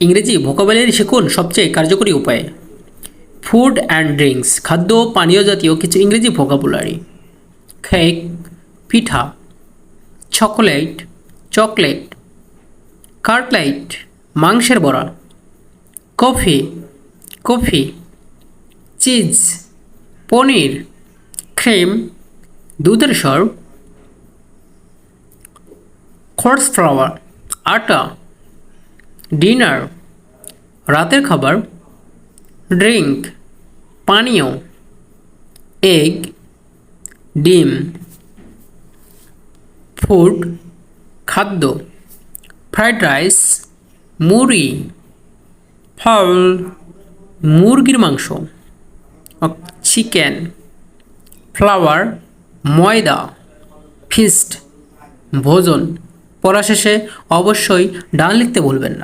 ইংরেজি ভোকাবুলারি শিখুন সবচেয়ে কার্যকরী উপায়ে। ফুড অ্যান্ড ড্রিঙ্কস, খাদ্য পানীয় জাতীয় কিছু ইংরেজি ভোকাবুলারি। কেক, পিঠা। Chocolate, chocolate. কাটলাইট, মাংসের বড়া। Coffee, coffee. চিজ, পনির। ক্রিম, দুধের সর। কর্নফ্লাওয়ার, আটা। ডিনার, রাতের খাবার। ড্রিঙ্ক, পানীয়। এগ, ডিম। ফুড, খাদ্য। ফ্রাইড রাইস, মুড়ি। ফল, মুরগির মাংস। চিকেন। ফ্লাওয়ার, ময়দা। ফিস্ট, ভোজন। পড়া শেষে অবশ্যই ডান লিখতে ভুলবেন না।